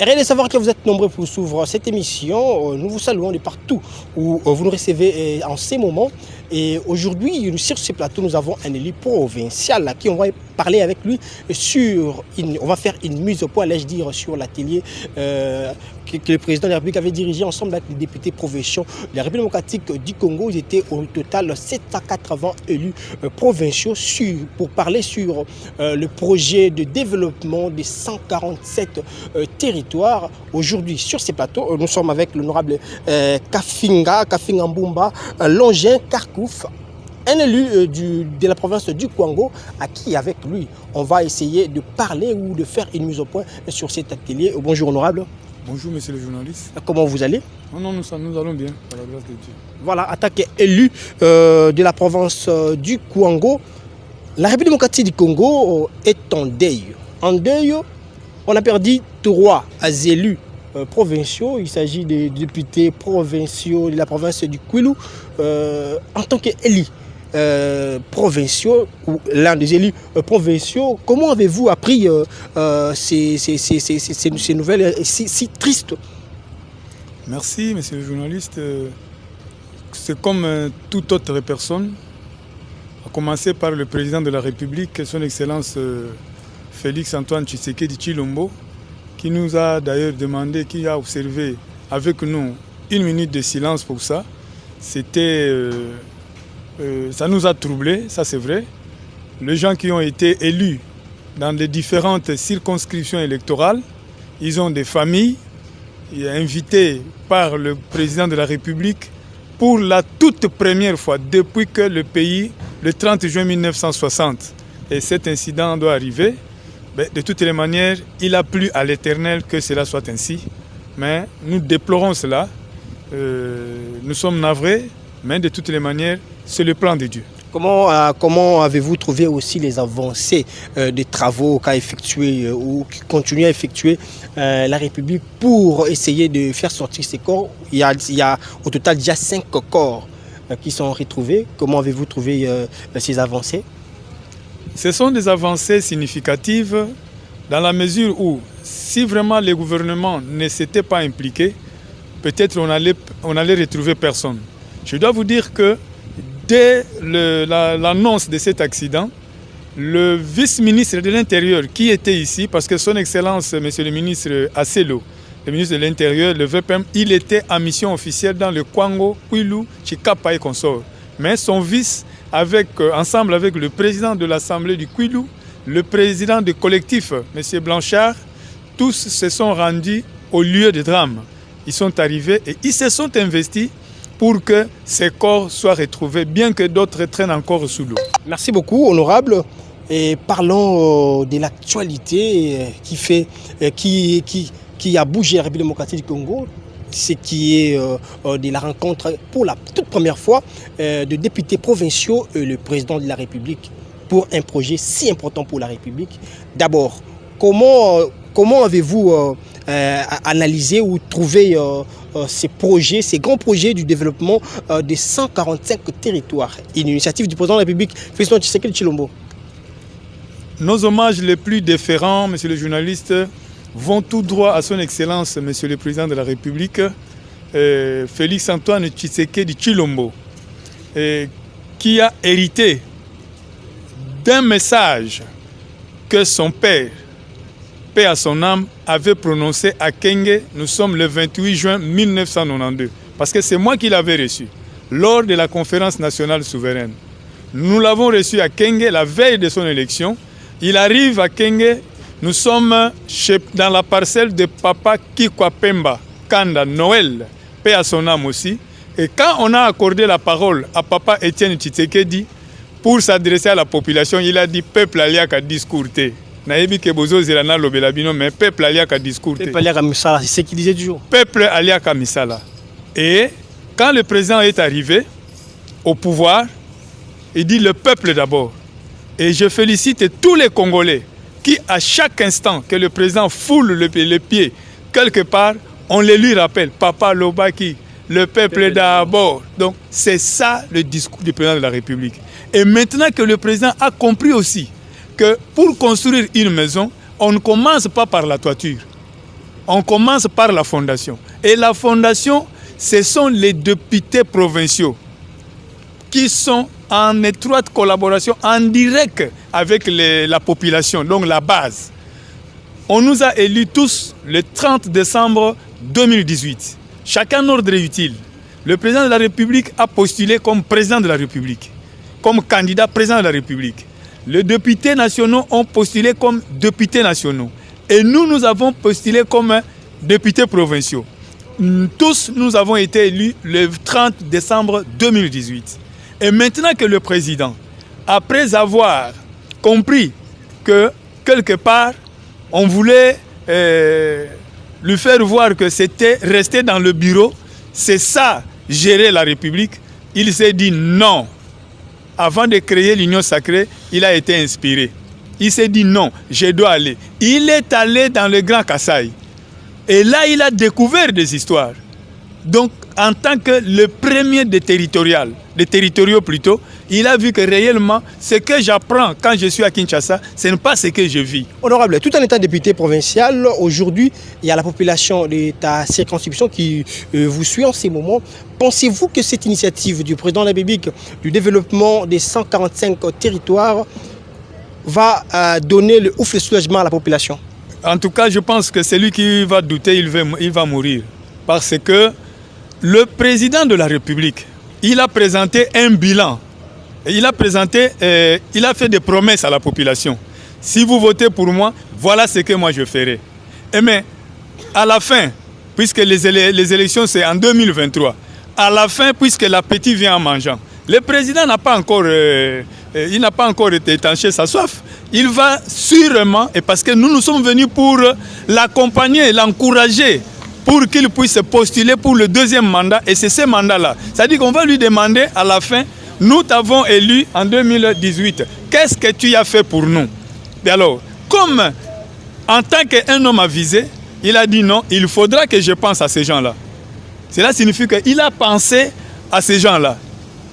Rien de savoir que vous êtes nombreux pour suivre cette émission. Nous vous saluons de partout où vous nous recevez en ces moments. Et aujourd'hui, sur ce plateau, nous avons un élu provincial à qui on va parler avec lui on va faire une mise au point, allais-je dire, sur l'atelier que le président de la République avait dirigé ensemble avec les députés provinciaux de la République démocratique du Congo. Ils étaient au total 780 élus provinciaux pour parler sur le projet de développement des 147 territoires. Aujourd'hui, sur ces plateaux, nous sommes avec l'honorable Kafinga Mbumba Longin Karkouf, un élu de la province du Kwango, à qui avec lui on va essayer de parler ou de faire une mise au point sur cet atelier. Bonjour honorable. Bonjour monsieur le journaliste. Comment vous allez? Non, nous allons bien, par la grâce de Dieu. Voilà, attaqué élu de la province du Kwango. La République démocratique du Congo est en deuil. En deuil, on a perdu 3 élus provinciaux. Il s'agit des députés provinciaux de la province du Kwilu. En tant qu'élu provinciaux, ou l'un des élus provinciaux, comment avez-vous appris ces nouvelles si tristes? Merci monsieur le journaliste. C'est comme toute autre personne, à commencer par le président de la République, son Excellence Félix Antoine Tshisekedi Tshilombo, qui nous a d'ailleurs demandé, qui a observé avec nous 1 minute de silence pour ça. Ça nous a troublés, ça c'est vrai. Les gens qui ont été élus dans les différentes circonscriptions électorales, ils ont des familles, invités par le président de la République pour la toute première fois depuis que le pays, le 30 juin 1960, et cet incident doit arriver. De toutes les manières, il a plu à l'Éternel que cela soit ainsi. Mais nous déplorons cela. Nous sommes navrés, mais de toutes les manières, c'est le plan de Dieu. Comment avez-vous trouvé aussi les avancées des travaux qu'a effectué ou qui continue à effectuer la République pour essayer de faire sortir ces corps? Il y a au total déjà 5 corps qui sont retrouvés. Comment avez-vous trouvé ces avancées? Ce sont des avancées significatives dans la mesure où, si vraiment le gouvernement ne s'était pas impliqué, peut-être on allait retrouver personne. Je dois vous dire que dès l'annonce de cet accident, le vice-ministre de l'Intérieur qui était ici, parce que son Excellence, monsieur le ministre Asselo, le ministre de l'Intérieur, le VPM, il était en mission officielle dans le Kwango, Kwilu, Chikapa et consort. Mais son vice, ensemble avec le président de l'Assemblée du Kwilu, le président du collectif, monsieur Blanchard, tous se sont rendus au lieu de drame. Ils sont arrivés et ils se sont investis pour que ces corps soient retrouvés, bien que d'autres traînent encore sous l'eau. Merci beaucoup, honorable. Et parlons de l'actualité qui a bougé la République démocratique du Congo, ce qui est de la rencontre pour la toute première fois de députés provinciaux et le président de la République pour un projet si important pour la République. D'abord, comment avez-vous analysé ou trouvé ces projets, ces grands projets du développement des 145 territoires, une initiative du président de la République, Félix Tshisekedi Tshilombo? Nos hommages les plus déférents, monsieur le journaliste, vont tout droit à son Excellence, monsieur le président de la République, Félix Antoine Tshisekedi Tshilombo, qui a hérité d'un message que son père, paix à son âme, avait prononcé à Kenge. Nous sommes le 28 juin 1992. Parce que c'est moi qui l'avais reçu lors de la conférence nationale souveraine. Nous l'avons reçu à Kenge la veille de son élection. Il arrive à Kenge. Nous sommes dans la parcelle de Papa Kikwapemba, Kanda Noël, paix à son âme aussi. Et quand on a accordé la parole à Papa Étienne Tshisekedi pour s'adresser à la population, il a dit « Peuple aliaka discourté ». Naïbi Kebozo Zirana Lobelabino, mais peuple aliaka discours. Peuple aliaka misala, c'est ce qu'il disait toujours. Peuple aliaka misala. Et quand le président est arrivé au pouvoir, il dit le peuple d'abord. Et je félicite tous les Congolais qui, à chaque instant que le président foule le pied quelque part, on les lui rappelle. Papa Lobaki, le peuple d'abord. Donc c'est ça le discours du président de la République. Et maintenant que le président a compris aussi que pour construire une maison, on ne commence pas par la toiture. On commence par la fondation. Et la fondation, ce sont les députés provinciaux qui sont en étroite collaboration, en direct avec la population, donc la base. On nous a élus tous le 30 décembre 2018. Chacun ordre est utile. Le président de la République a postulé comme président de la République, comme candidat président de la République. Les députés nationaux ont postulé comme députés nationaux. Et nous avons postulé comme députés provinciaux. Tous, nous avons été élus le 30 décembre 2018. Et maintenant que le président, après avoir compris que quelque part, on voulait lui faire voir que c'était rester dans le bureau, c'est ça, gérer la République, il s'est dit non. Avant de créer l'Union sacrée, il a été inspiré. Il s'est dit non, je dois aller. Il est allé dans le Grand Kasaï. Et là, il a découvert des histoires. Donc, en tant que le premier des territoriaux plutôt, il a vu que réellement, ce que j'apprends quand je suis à Kinshasa, ce n'est pas ce que je vis. Honorable, tout en étant député provincial, aujourd'hui, il y a la population de ta circonscription qui vous suit en ces moments. Pensez-vous que cette initiative du président de la République du développement des 145 territoires va donner le ouf de soulagement à la population? En tout cas, je pense que celui qui va douter, il va mourir. Parce que le président de la République, il a présenté un bilan. Il a fait des promesses à la population. Si vous votez pour moi, voilà ce que moi je ferai. Mais à la fin, puisque les élections c'est en 2023, à la fin, puisque l'appétit vient en mangeant, le président n'a pas encore étanché sa soif. Il va sûrement, et parce que nous sommes venus pour l'accompagner, l'encourager, pour qu'il puisse postuler pour le deuxième mandat, et c'est ce mandat-là. C'est-à-dire qu'on va lui demander à la fin, nous t'avons élu en 2018, qu'est-ce que tu as fait pour nous? Et alors, comme en tant qu'un homme avisé, il a dit non, il faudra que je pense à ces gens-là. Cela signifie qu'il a pensé à ces gens-là,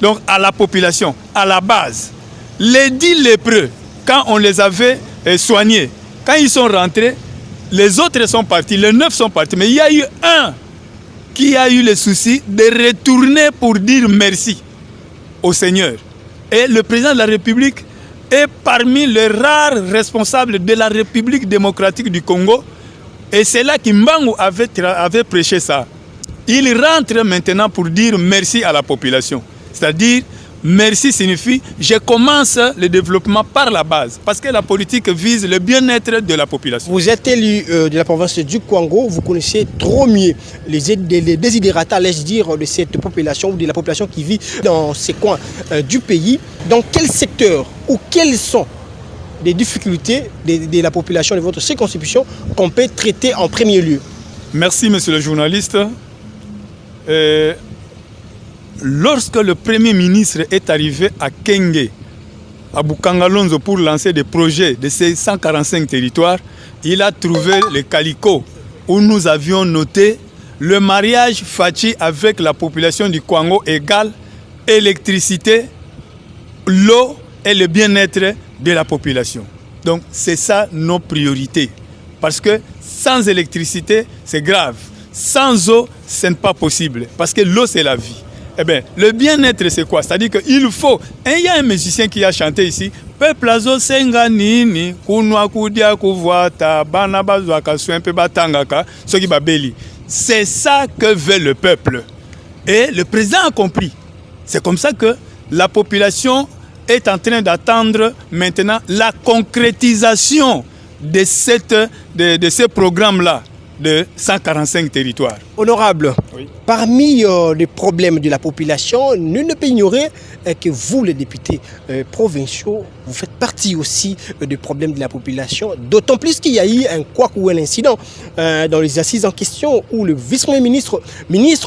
donc à la population, à la base. Les 10 lépreux, quand on les avait soignés, quand ils sont rentrés, les autres sont partis, les 9 sont partis. Mais il y a eu un qui a eu le souci de retourner pour dire merci au Seigneur. Et le président de la République est parmi les rares responsables de la République démocratique du Congo. Et c'est là qu'Imbangu avait prêché ça. Il rentre maintenant pour dire merci à la population. C'est-à-dire, merci signifie je commence le développement par la base, parce que la politique vise le bien-être de la population. Vous êtes élu de la province du Kwango, vous connaissez trop mieux les désidérata, laisse dire, de cette population ou de la population qui vit dans ces coins du pays. Dans quel secteur ou quelles sont les difficultés de la population de votre circonscription qu'on peut traiter en premier lieu? Merci, monsieur le journaliste. Lorsque le Premier ministre est arrivé à Kenge, à Bukangalonzo, pour lancer des projets de ces 145 territoires, il a trouvé le Calico, où nous avions noté le mariage Fachi avec la population du Kwango égale électricité, l'eau et le bien-être de la population. Donc c'est ça nos priorités. Parce que sans électricité, c'est grave. Sans eau, ce n'est pas possible. Parce que l'eau, c'est la vie. Eh bien, le bien-être, c'est quoi? C'est-à-dire qu'il faut... Il y a un musicien qui a chanté ici. Peuple azo senga nini, kunwa kudia kuvuata, banabazo akaswempe batangaka, soki babeli. C'est ça que veut le peuple. Et le président a compris. C'est comme ça que la population est en train d'attendre maintenant la concrétisation de ce programme-là de 145 territoires. Honorable, oui. Parmi les problèmes de la population, nul ne peut ignorer que vous, les députés provinciaux, vous faites partie aussi des problèmes de la population, d'autant plus qu'il y a eu un couac ou un incident dans les assises en question où le vice-premier ministre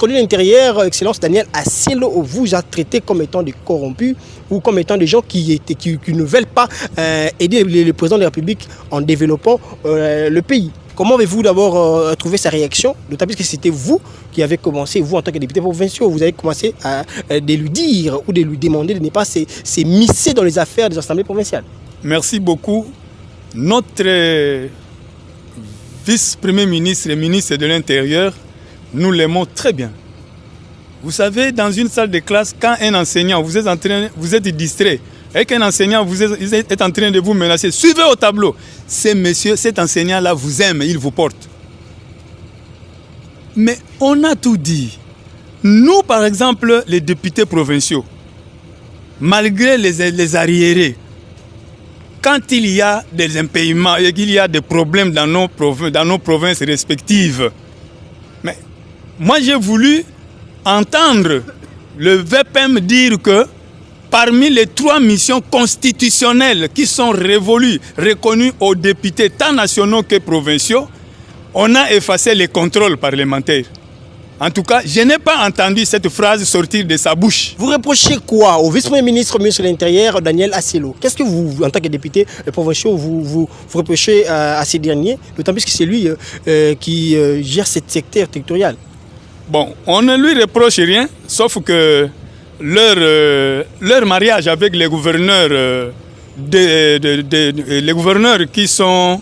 de l'Intérieur, Excellence Daniel Asielo, vous a traité comme étant des corrompus ou comme étant des gens qui ne veulent pas aider le président de la République en développant le pays. Comment avez-vous d'abord trouvé sa réaction? D'autant plus que c'était vous qui avez commencé, vous en tant que député provincial, vous avez commencé à lui dire ou de lui demander de ne pas s'immiscer dans les affaires des assemblées provinciales. Merci beaucoup. Notre vice-premier ministre et ministre de l'Intérieur, nous l'aimons très bien. Vous savez, dans une salle de classe, quand un enseignant, vous êtes distrait, et qu'un enseignant est en train de vous menacer, suivez au tableau. Cet enseignant-là vous aime, il vous porte. Mais on a tout dit. Nous, par exemple, les députés provinciaux, malgré les arriérés, quand il y a des impayements et qu'il y a des problèmes dans nos provinces respectives, mais moi j'ai voulu entendre le VPM dire que parmi les 3 missions constitutionnelles qui sont révolues, reconnues aux députés tant nationaux que provinciaux, on a effacé les contrôles parlementaires. En tout cas, je n'ai pas entendu cette phrase sortir de sa bouche. Vous reprochez quoi au vice-premier ministre, ministre de l'Intérieur, Daniel Asselo? Qu'est-ce que vous, en tant que député provincial, vous reprochez à ces derniers, d'autant plus que c'est lui qui gère ce secteur territorial? Bon, on ne lui reproche rien, sauf que leur mariage avec les gouverneurs, les gouverneurs qui sont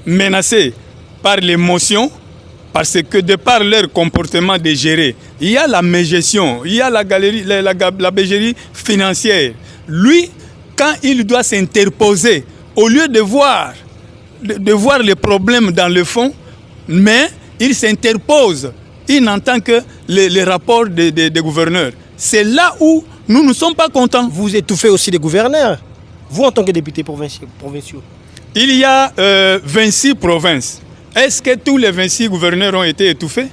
menacés par l'émotion, parce que de par leur comportement dégéré, il y a la mégestion, il y a la bégerie financière. Lui, quand il doit s'interposer, au lieu de voir les problèmes dans le fond, mais il s'interpose, il n'entend que les rapports des gouverneurs. C'est là où nous ne sommes pas contents. Vous étouffez aussi des gouverneurs, vous en tant que député provinciaux. Il y a 26 provinces. Est-ce que tous les 26 gouverneurs ont été étouffés?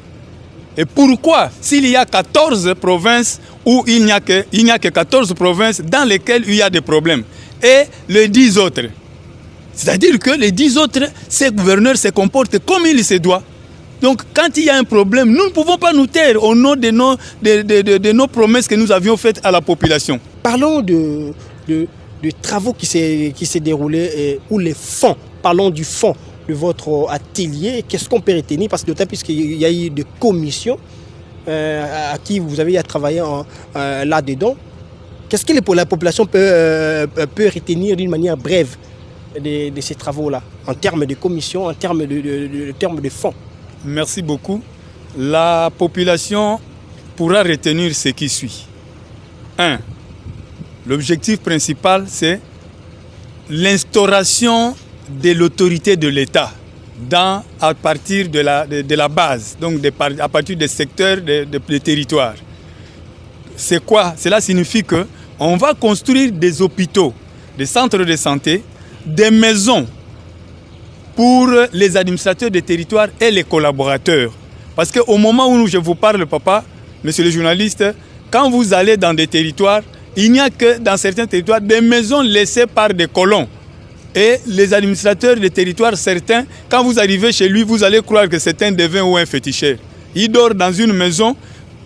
Et pourquoi, s'il y a 14 provinces où il n'y a que 14 provinces dans lesquelles il y a des problèmes, et les 10 autres, c'est-à-dire que les 10 autres, ces gouverneurs se comportent comme il se doit. Donc quand il y a un problème, nous ne pouvons pas nous taire au nom de nos promesses que nous avions faites à la population. Parlons de travaux qui s'est déroulé, ou les fonds. Parlons du fond de votre atelier. Qu'est-ce qu'on peut retenir? Parce que d'autant plus qu'il y a eu des commissions à qui vous avez travaillé là-dedans. Qu'est-ce que la population peut retenir d'une manière brève de ces travaux-là, en termes de commissions, en termes de fonds? Merci beaucoup. La population pourra retenir ce qui suit. 1. L'objectif principal, c'est l'instauration de l'autorité de l'État à partir de la base, donc à partir des secteurs, des territoires. C'est quoi? Cela signifie qu'on va construire des hôpitaux, des centres de santé, des maisons pour les administrateurs des territoires et les collaborateurs. Parce qu'au moment où je vous parle, papa, monsieur le journaliste, quand vous allez dans des territoires, il n'y a que dans certains territoires des maisons laissées par des colons. Et les administrateurs des territoires, certains, quand vous arrivez chez lui, vous allez croire que c'est un devin ou un féticheur. Il dort dans une maison,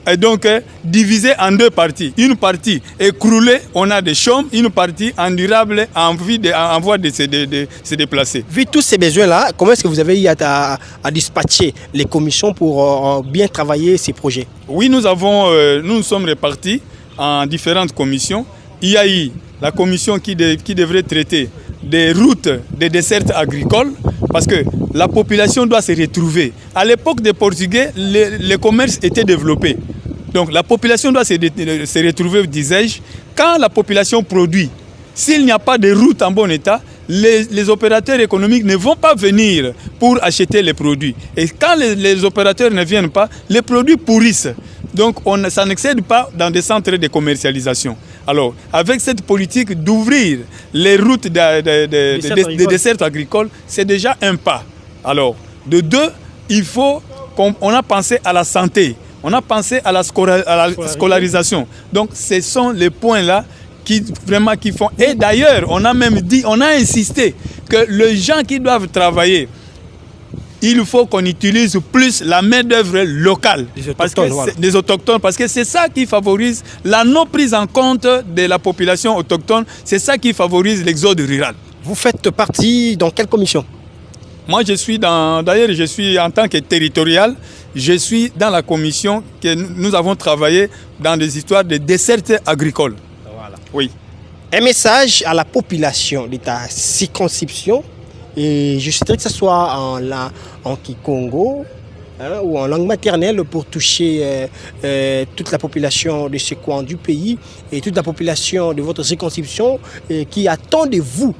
et donc divisée en 2 parties. Une partie écroulée, on a des chambres, une partie endurable, en voie de se déplacer. Vu tous ces besoins-là, comment est-ce que vous avez eu à dispatcher les commissions pour bien travailler ces projets? Oui, nous nous sommes répartis en différentes commissions. Il y a eu la commission qui devrait traiter des routes, des dessertes agricoles, parce que la population doit se retrouver. À l'époque des Portugais, le commerce était développé. Donc la population doit se retrouver, disais-je, quand la population produit. S'il n'y a pas de route en bon état, les opérateurs économiques ne vont pas venir pour acheter les produits. Et quand les opérateurs ne viennent pas, les produits pourrissent. Donc ça n'excède pas dans des centres de commercialisation. Alors, avec cette politique d'ouvrir les routes des dessertes agricoles, c'est déjà un pas. Alors, de 2, on a pensé à la santé, on a pensé à la scolarisation. Donc, ce sont les points-là qui font. Et d'ailleurs, on a insisté que les gens qui doivent travailler, il faut qu'on utilise plus la main-d'œuvre locale, des autochtones, parce que c'est ça qui favorise la non prise en compte de la population autochtone, c'est ça qui favorise l'exode rural. Vous faites partie dans quelle commission? Moi, je suis en tant que territorial, je suis dans la commission que nous avons travaillé dans des histoires de dessertes agricoles. Voilà. Oui. Un message à la population de ta circonscription Et je souhaiterais que ce soit en Kikongo, hein, ou en langue maternelle pour toucher toute la population de ce coin du pays et toute la population de votre circonscription qui attend de vous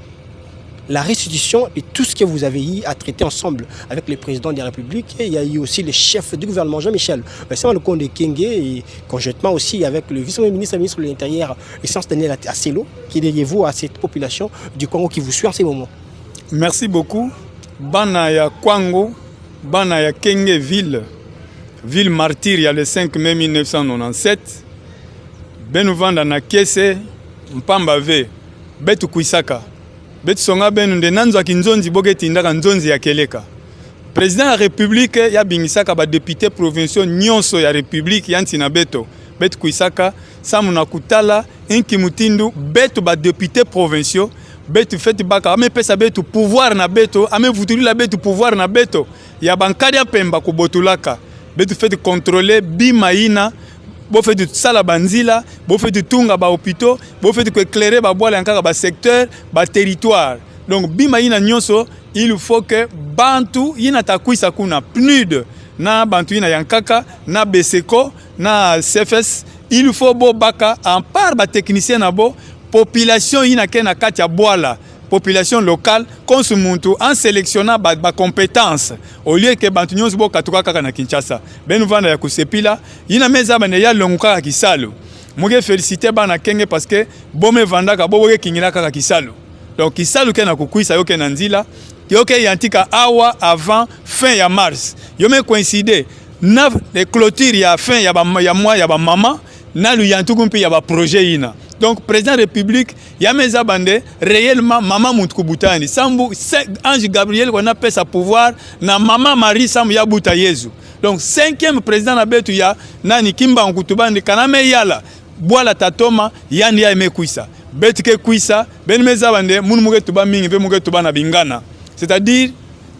la restitution de tout ce que vous avez eu à traiter ensemble avec le président de la République. Et il y a eu aussi le chef du gouvernement, Jean-Michel Sama-Lukonde Kyenge, et conjointement aussi avec le vice-ministre ministre de l'Intérieur, Essence Daniel Asselo, qui diriez-vous à cette population du Congo qui vous suit en ces moments. Merci beaucoup. Bana ya Kwango, Bana ya Kyenge ville martyre, il y a le 5 mai 1997. Benuvanda na Kiese, Mpamba ve, Betu Kuisaka. Betu songa benu nde nanzo kinzonzi bogeti ndaka nzonzi ya keleka. Président de la République ya bingisaka ba député provinciaux nyonso ya République yanti na beto. Betu Kuisaka, samu na kutala, inki mutindu, betu ba député provinciaux, betu feti baka, ame pesa betu pouvoir na beto, ame vuturi la betu pouvoir na beto. Ya bankadi ya pemba kubotulaka. Betu feti contrôler bimaina, bo feti sala banzila, bo feti tunga ba hôpitaux, bo feti éclairer ba boile encore ba secteur, ba territoire. Donc bima ina nyonso, il faut que bantu ina takuisa kuna PNUD na bantu ina yankaka na Beseko na CFS, il faut bo baka en part ba technicien na bo population ina kena kati ya boala. Population locale, consumuntu en sélectionnant ba compétences au lieu que bantu nyonso bo katuka kaka na Kinshasa. Benu vanda ya kusepila, ina meza bane ya longuka kisalo. Muge féliciter bana Kyenge parce que bome vanda ka boboke kingila kaka kisalo. Donc kisalo ke na kukuisa yo ke na nzila, yo ke yantika awa avant fin ya mars. Yo me coïncider na les clôtures ya fin ya ba mama na lu yantuku mpi ya ba projet ina. Donc, président de la République, Yameza Bande, réellement, maman Moutkubutani, Sambu, Ange Gabriel, on appelle sa pouvoir, na maman Marie Sambu Yabuta Yezu. Donc, 5e président de Betuya, Nani Kimba Nkutubandi, Kaname Yala, Boala Tatoma, Yandi ya Emekuisa. Betike Kuisa, Benmeza Bande, Munmuge Tuba Mingi, Vemuge Tuba na Bingana. C'est-à-dire,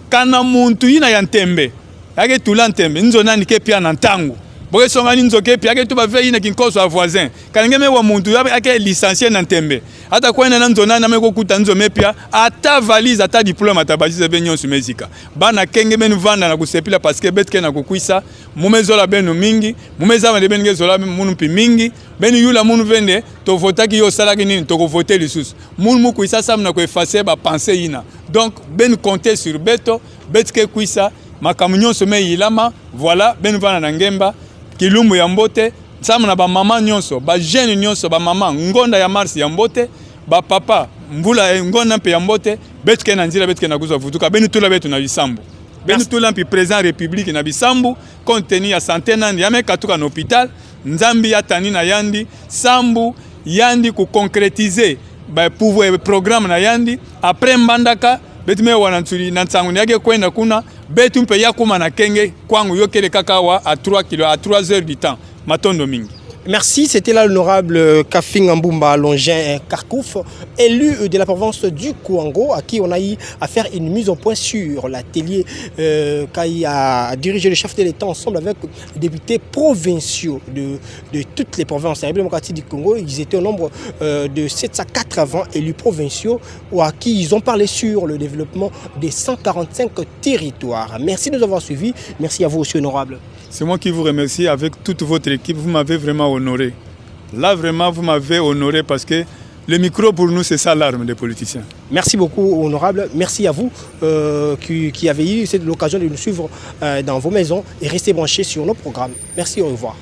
Kana Muntu Yina Yantembe, Yage Tulantembe, Nzonani Kepia Nantangu. Boke songa ninzoke pi ake tuba veyi na kinkoso a voisin kalengeme wa muntu ake licencié na Ntembe ata kwenda na nzona na meko kuta nzome pia ata valise ata diplôme atabajize benyo sumezika bana Kyenge benu vanda na kusepila parce que betke na kukuisa mumezola benu mingi mumeza bende benu zola munu pi mingi benu yula munu vende to votaki yo salaki nini to voter lisusu munu mukuisa sam na ko effacer ba pensée ina donc benu compter sur beto betke kuisa makamunyo some yilama voilà benu vanda na ngemba Kilumbu ya mbote, samu na ba mama nyonso, ba jeune nyonso, ba mama ngonda ya mars ya mbote, ba papa mbula ngonda mpe ya mbote, betke na nzira betke na kuzo vutuka, benu tula betu na bisambu. Benu tula mpi président république na bisambu, contenu ya santé nandi, yame katuka na hôpital, nzambi ya tani na yandi, sambu yandi ku concrétiser ba pouvoir programme na yandi, après mbandaka betu me wanantuli na nsangu yake kwenda kuna betu mpe yakuma na Kyenge kwangu yokele kakawa à 3 heures du temps matondo mingi. Merci, c'était là l'honorable Kafing Mbumba Longin Karkouf, élu de la province du Kouango, à qui on a eu à faire une mise au point sur l'atelier qui a dirigé le chef de l'État ensemble avec les députés provinciaux de toutes les provinces de la République démocratique du Congo. Ils étaient au nombre de 780 élus provinciaux à qui ils ont parlé sur le développement des 145 territoires. Merci de nous avoir suivis. Merci à vous aussi, honorable. C'est moi qui vous remercie avec toute votre équipe. Vous m'avez vraiment honoré. Là, vraiment, vous m'avez honoré parce que le micro, pour nous, c'est ça l'arme des politiciens. Merci beaucoup, honorable. Merci à vous qui avez eu l'occasion de nous suivre dans vos maisons et restez branchés sur nos programmes. Merci, au revoir.